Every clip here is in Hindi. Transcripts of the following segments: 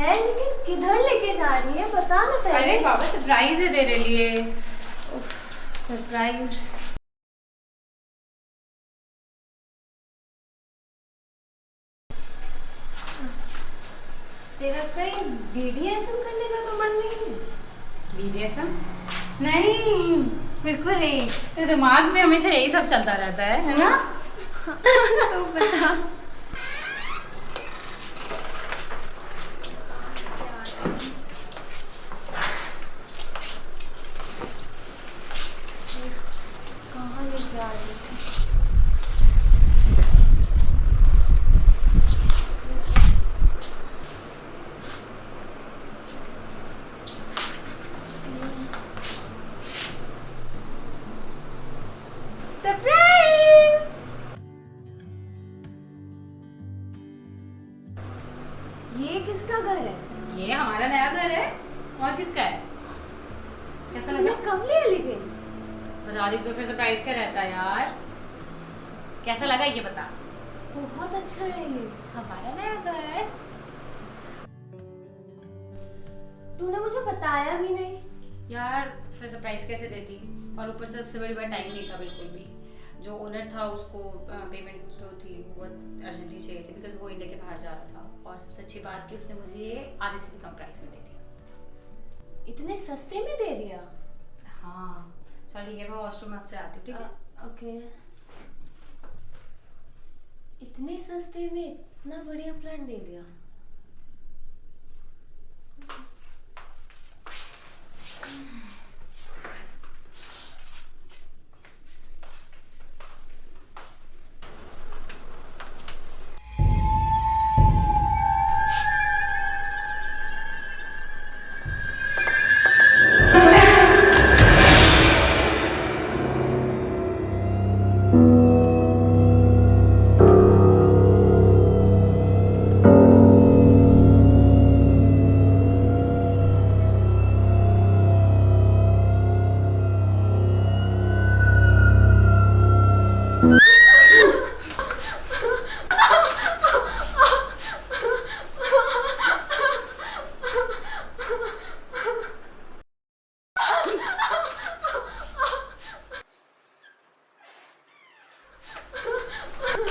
है, लेकिन किधर लेके जा रही है बता ना पहले। अरे बाबा सरप्राइज है तेरे लिए। सरप्राइज? तेरा कहीं BDSM करने का तो मन नहीं है? BDSM? नहीं, बिल्कुल नहीं। तेरे दिमाग में हमेशा यही सब चलता रहता है ना? तो बता। कहाँ लेके आ रही है? सरप्राइज! ये किसका घर है? ये हमारा नया घर है। और किसका है? कैसा तूने लगा? कब लिया लेकिन? बता दी तो फिर सरप्राइज का रहता है यार। कैसा लगा ये बता। बहुत अच्छा है ये। हमारा नया घर। तूने मुझे बताया भी नहीं। यार फिर सरप्राइज कैसे देती? और ऊपर से सबसे बड़ी बात टाइम नहीं था बिल्कुल भी। जो ओनर था उसको पेमेंट जो थी वो बहुत अर्जेंटली चाहिए थी, बिकॉज वो इंडिया के बाहर जा रहा था। और सबसे अच्छी बात कि उसने मुझे ये आधे से भी कम प्राइस में दे दिया। इतने सस्ते में दे दिया? हाँ चल ठीक है, मैं वॉशरूम में आपसे आती हूँ, ठीक है? ओके। इतने सस्ते में इतना बढ़िया फ्लैट दे दिया?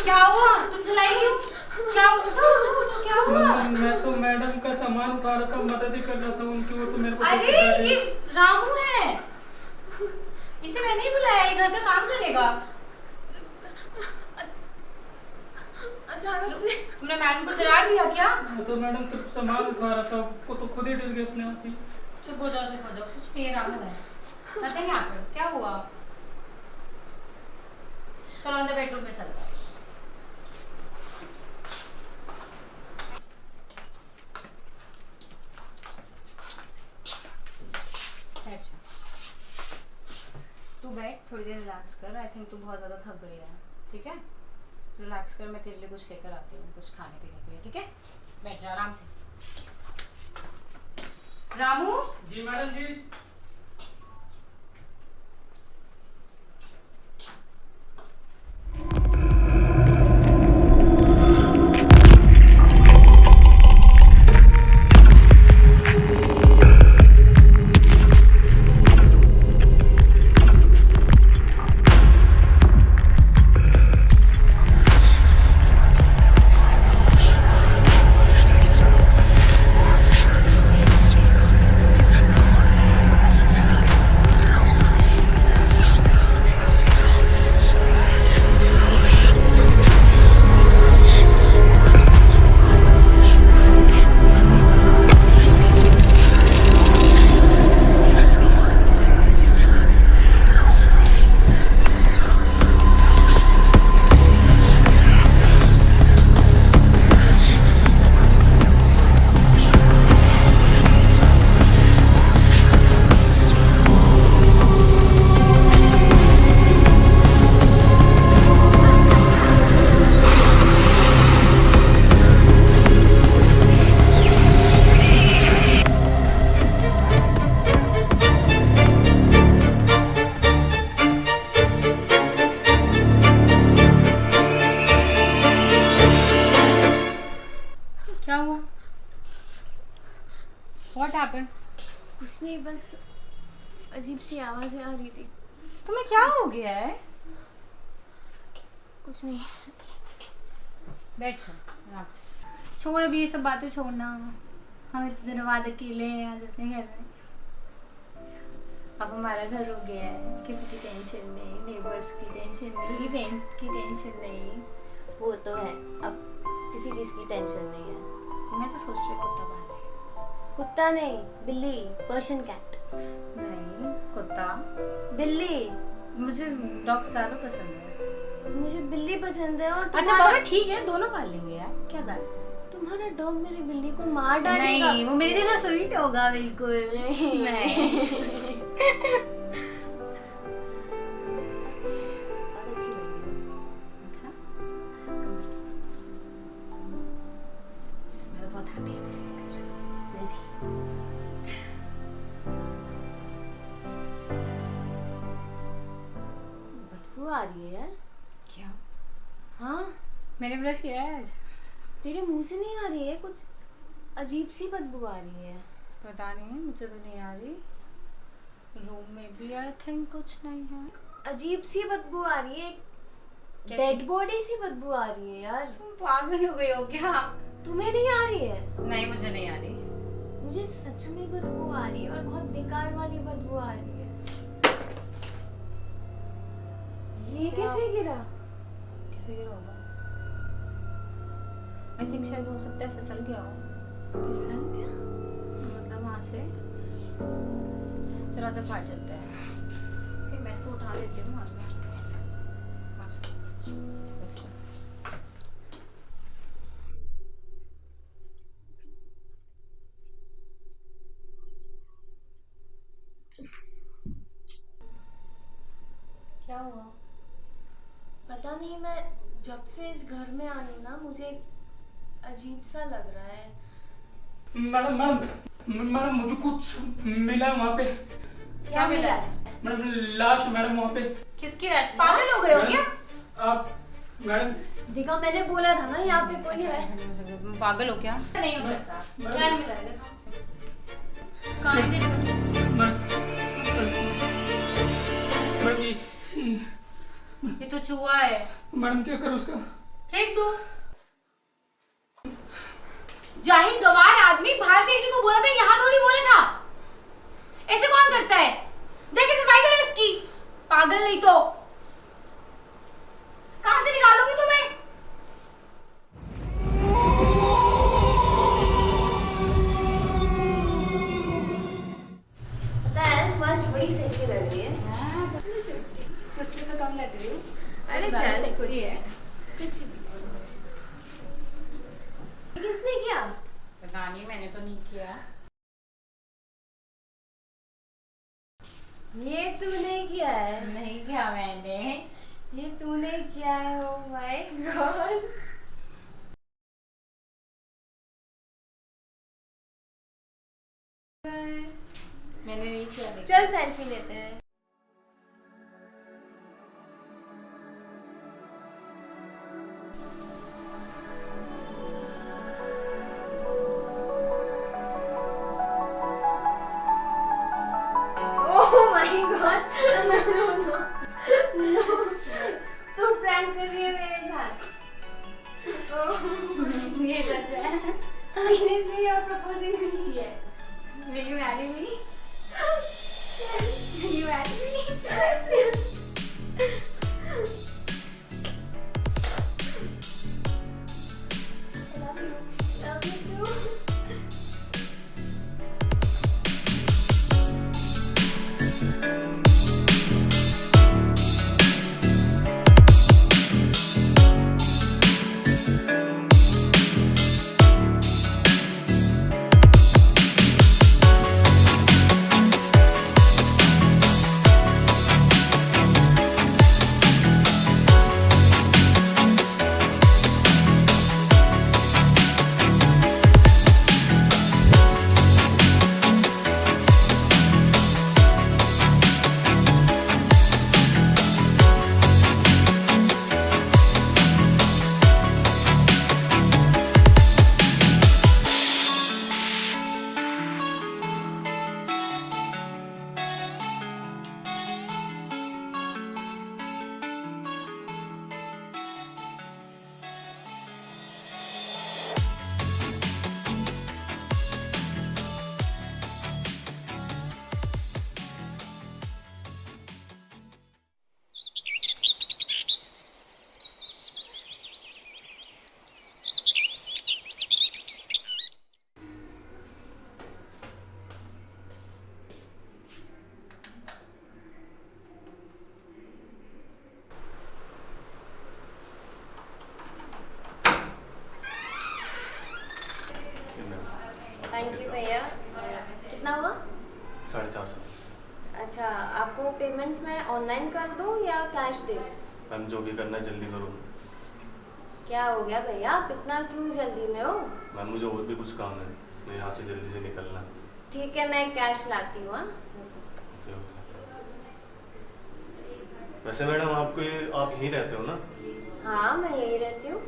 क्या हुआ? तुम चलाई क्यों? क्या क्या हुआ? मैं तो मैडम का सामान उठा रहा था, मदद ही कर रहा था उनकी। वो तो मेरे को अरे ये रामू है, इसे मैंने ही बुलाया, ये घर का काम करेगा। अचानक से तुमने मैडम को डरा दिया क्या? मैं तो मैडम सिर्फ सामान उठा रहा था, वो तो खुद ही डर गए अपने आप ही। चुप हो जाओ, चुप हो जाओ। कुछ नहीं है, रामू है। Nothing happened. क्या हुआ? चलो अंदर बेडरूम में चलते हैं। तू बैठ, थोड़ी देर रिलैक्स कर। आई थिंक तू बहुत ज़्यादा थक गई है, ठीक है? रिलैक्स कर, मैं तेरे लिए कुछ लेकर आती हूँ, कुछ खाने पीने के लिए, ठीक है? बैठ जा आराम से। रामू। जी मैडम जी। What happened? कुछ नहीं, बस अजीब सी आवाज़ें आ रही थी। तुम्हें क्या हो गया है? कुछ नहीं। बैठ जाओ आराम से। छोड़ अभी ये सब बातें छोड़ना। हम इतने दिनों बाद अकेले हैं आज अपने घर में। अब हमारा घर हो गया है, किसी की टेंशन नहीं, नेबर्स की टेंशन नहीं, रेंट की टेंशन नहीं। वो तो है, अब किसी चीज़ की टेंशन नहीं है। मैं तो सोच रही कुत्ता पालने। कुत्ता नहीं, बिल्ली, पर्शियन कैट। नहीं, कुत्ता। बिल्ली। मुझे डॉग्स ज़्यादा पसंद है। मुझे बिल्ली पसंद है। और अच्छा बाबा ठीक है, दोनों पाल लेंगे यार, क्या ज़्यादा। तुम्हारा डॉग मेरी बिल्ली को मार डालेगा। नहीं, वो मेरे जैसा स्वीट होगा बिल्कुल। नहीं। बहुत अच्छी लगी है। अच्छा, मैं तो बहुत हैप्पी हूँ। मैं भी। बदबू आ रही है यार। क्या? हाँ, मैंने ब्रश किया है आज। तेरे मुंह से नहीं आ रही है, कुछ अजीब सी बदबू आ रही है। पता नहीं, मुझे तो नहीं आ रही। रूम में भी आई थिंक कुछ नहीं है। अजीब सी बदबू आ रही है, कैसी? डेड बॉडी सी बदबू आ रही है यार। तुम पागल हो गई हो क्या? तुम्हें नहीं आ रही है? नहीं, मुझे नहीं आ रही। मुझे सच में बदबू आ रही है, और बहुत बेकार वाली बदबू आ रही है। ये क्या? कैसे गिरा? कैसे गिरा होगा? आई थिंक शायद हो सकता है फिसल गया हो। फिसल गया? मतलब वहाँ से। चलो अच्छा बाहर चलते हैं। फिर मैं इसको उठा देती हूँ। आज Let's go. क्या हुआ? पता नहीं, मैं जब से इस घर में आई ना, मुझे अजीब सा लग रहा है। मैडम मैडम मैडम मुझे कुछ मिला है वहाँ पे। क्या मिला? मैडम लाश मैडम वहाँ पे। किसकी लाश? पागल हो गए हो क्या? आप मैडम देखा, मैंने बोला था ना यहाँ पे कोई है। तुम पागल हो क्या? नहीं हो सकता। क्या मिला है? कहाँ है तेरी बहन? मैडम ये तो चूहा है। मैडम क्या करूँ उसका? फेंक दो। जाहिद गवार आदमी बाहर फेंकने को बोला था, यहाँ थोड़ी बोला था। ऐसे कौन करता है? जाके सफाई करो इसकी। पागल नहीं तो। कहाँ से निकालोगी तुम्हें? पता है, तुम आज बड़ी सेक्सी लग रही है। तुझसे तो कम लग रही हूँ। अरे ज़्यादा चल, कुछ sexy है। कुछ किसने किया? पता नहीं, मैंने तो नहीं किया। ये तूने किया है? नहीं किया मैंने। ये तूने किया है? Oh my God. मैंने नहीं किया। चल सेल्फी लेते हैं। Oh my God! No. तू प्रैंक कर रही है मेरे साथ। ये सच है। Seriously, you're proposing me? Yes. Will you marry me? Will you marry me? गया। कितना हुआ? 450। अच्छा, आपको पेमेंट मैं ऑनलाइन कर दूँ या कैश दूँ? मैम जो भी करना है जल्दी करो। क्या हो गया भैया, आप इतना क्यों जल्दी में हो? मैम मुझे और भी कुछ काम है, मैं यहाँ से जल्दी से निकलना है। ठीक है, मैं कैश लाती हूँ। हाँ, ओके ओके। वैसे मैडम आपको ये आप यहीं रहते हो ना? हाँ मैं यही रहती हूँ।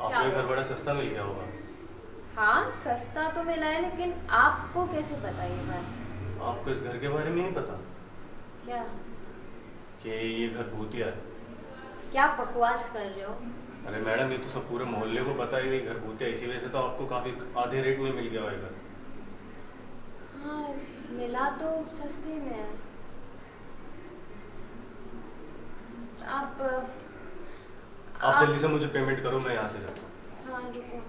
आपको ये घर बड़ा सस्ता मिल गया होगा। हाँ सस्ता तो मिला है, लेकिन आपको कैसे पता ये बात? आपको इस घर के बारे में नहीं पता क्या? कि ये घर भूतिया है? क्या बकवास कर रहे हो? अरे मैडम ये तो सब पूरे मोहल्ले को पता है ये घर भूतिया है, इसी वजह से तो आपको काफ़ी आधे रेट में मिल गया होगा। हाँ मिला तो सस्ते में है। आप जल्दी से मुझे पेमेंट करो, मैं यहाँ से जाता हूँ। हाँ रुको।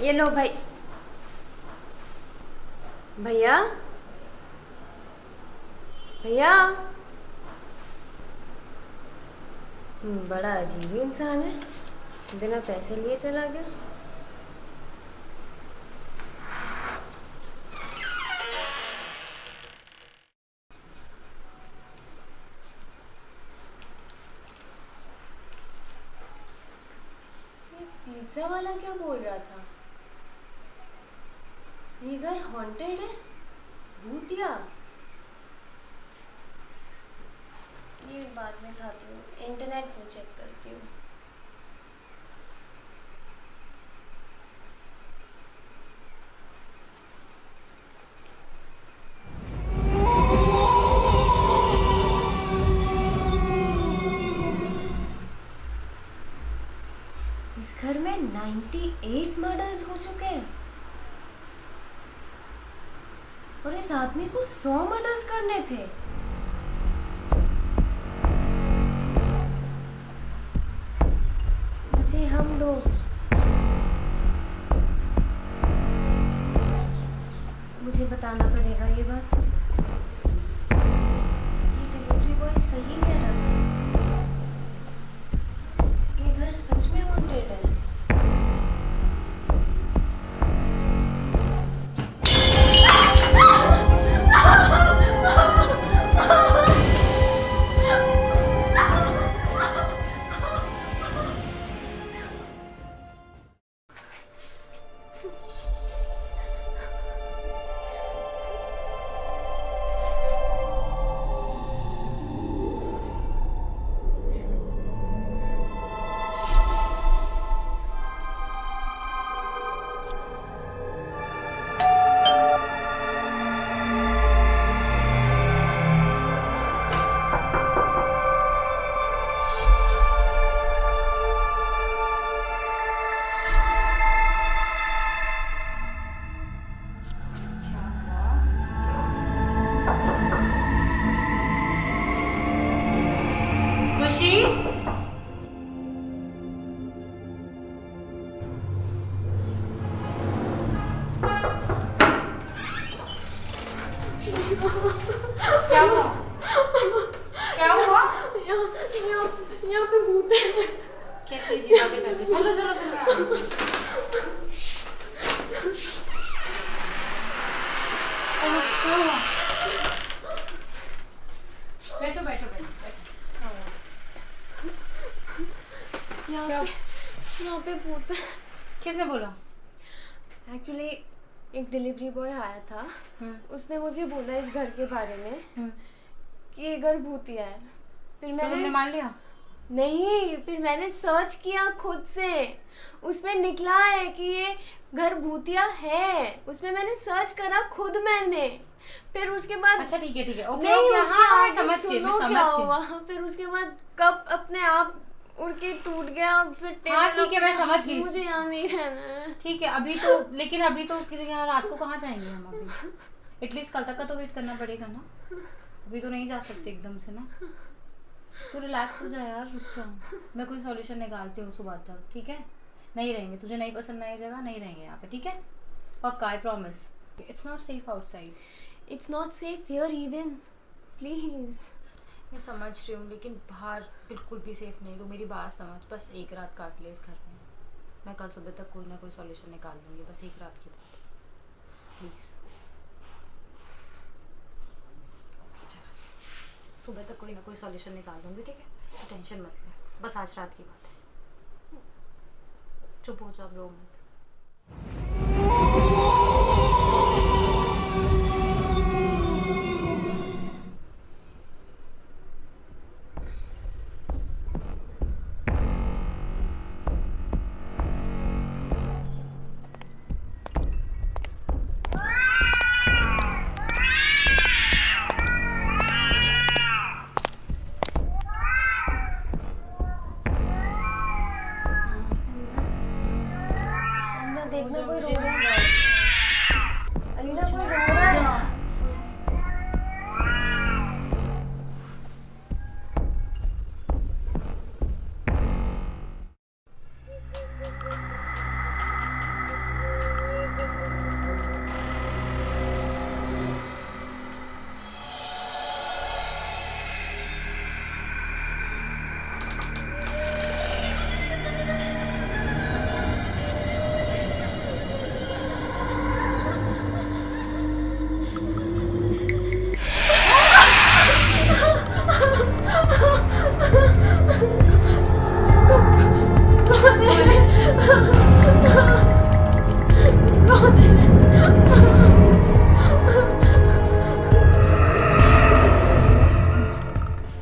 ये लो भाई। भैया भैया, बड़ा अजीब इंसान है, बिना पैसे लिए चला गया। ये पिज्जा वाला क्या बोल रहा था? ये घर हॉन्टेड है, भूतिया। ये बाद में खाती हूँ, इंटरनेट में चेक करती हूँ। इस घर में 98 मर्डर्स हो चुके हैं और इस आदमी को 100 मर्डर्स करने थे। मुझे हम दो। मुझे बताना पड़ेगा ये बात। ये डिलीवरी बॉय सही कह रहा था, ये घर सच में हॉन्टेड है। क्या हुआ? क्या हुआ? यहाँ पे भूत है। कैसी अजीब बातें कर रही? चलो चलो चलो। बैठो बैठो बैठो। यहाँ पे भूत है। किसने बोला? एक्चुअली एक डिलीवरी बॉय आया था, उसने मुझे बोला इस घर के बारे में कि ये घर भूतिया है। फिर मैंने मान लिया? नहीं, फिर मैंने सर्च किया खुद से, उसमें निकला है कि ये घर भूतिया है। उसमें मैंने सर्च करा खुद मैंने। फिर उसके बाद अच्छा ठीक है ओके नहीं ओके उसके हाँ आगे समझ सुनो गई क्या हुआ। फिर उसके बाद कब अपने आप उड़ के टूट गया। फिर हाँ ठीक है मैं समझ गई। मुझे यहाँ नहीं रहना है। ठीक है अभी तो लेकिन अभी तो यहाँ रात को कहाँ जाएंगे हम? अभी एटलीस्ट कल तक का तो वेट करना पड़ेगा ना। अभी तो नहीं जा सकते एकदम से ना, तू रिलैक्स हो जा यार, रुक जा, मैं कोई सॉल्यूशन निकालती हूँ सुबह तक, ठीक है? नहीं रहेंगे, तुझे नहीं पसंद नई जगह, नहीं रहेंगे यहाँ पे, ठीक है? पक्का, I promise. It's not safe outside. It's not safe here even, please. मैं समझ रही हूँ, लेकिन बाहर बिल्कुल भी सेफ नहीं। तो मेरी बात समझ, बस एक रात काट ले इस घर में। मैं कल सुबह तक कोई ना कोई सॉल्यूशन निकाल लूँगी, बस एक रात की बात है, प्लीज़। सुबह तक कोई ना कोई सॉल्यूशन निकाल दूँगी, ठीक है? तो टेंशन मत ले, बस आज रात की बात है। चुप हो जा, रो मत। देखना कोई रो रहा है, अलीना कोई रो रहा है।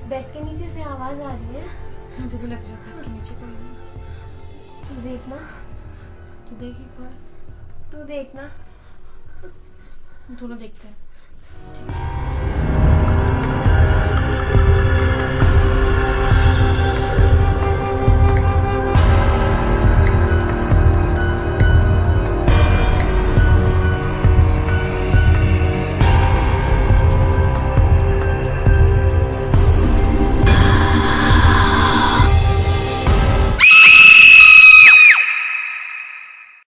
बेड के नीचे से आवाज आ रही है। मुझे भी लग रहा है बेड के नीचे कोई नहीं। तू देखना, तू देख एक बार, तू देखना। दोनों देखते हैं, ठीक है?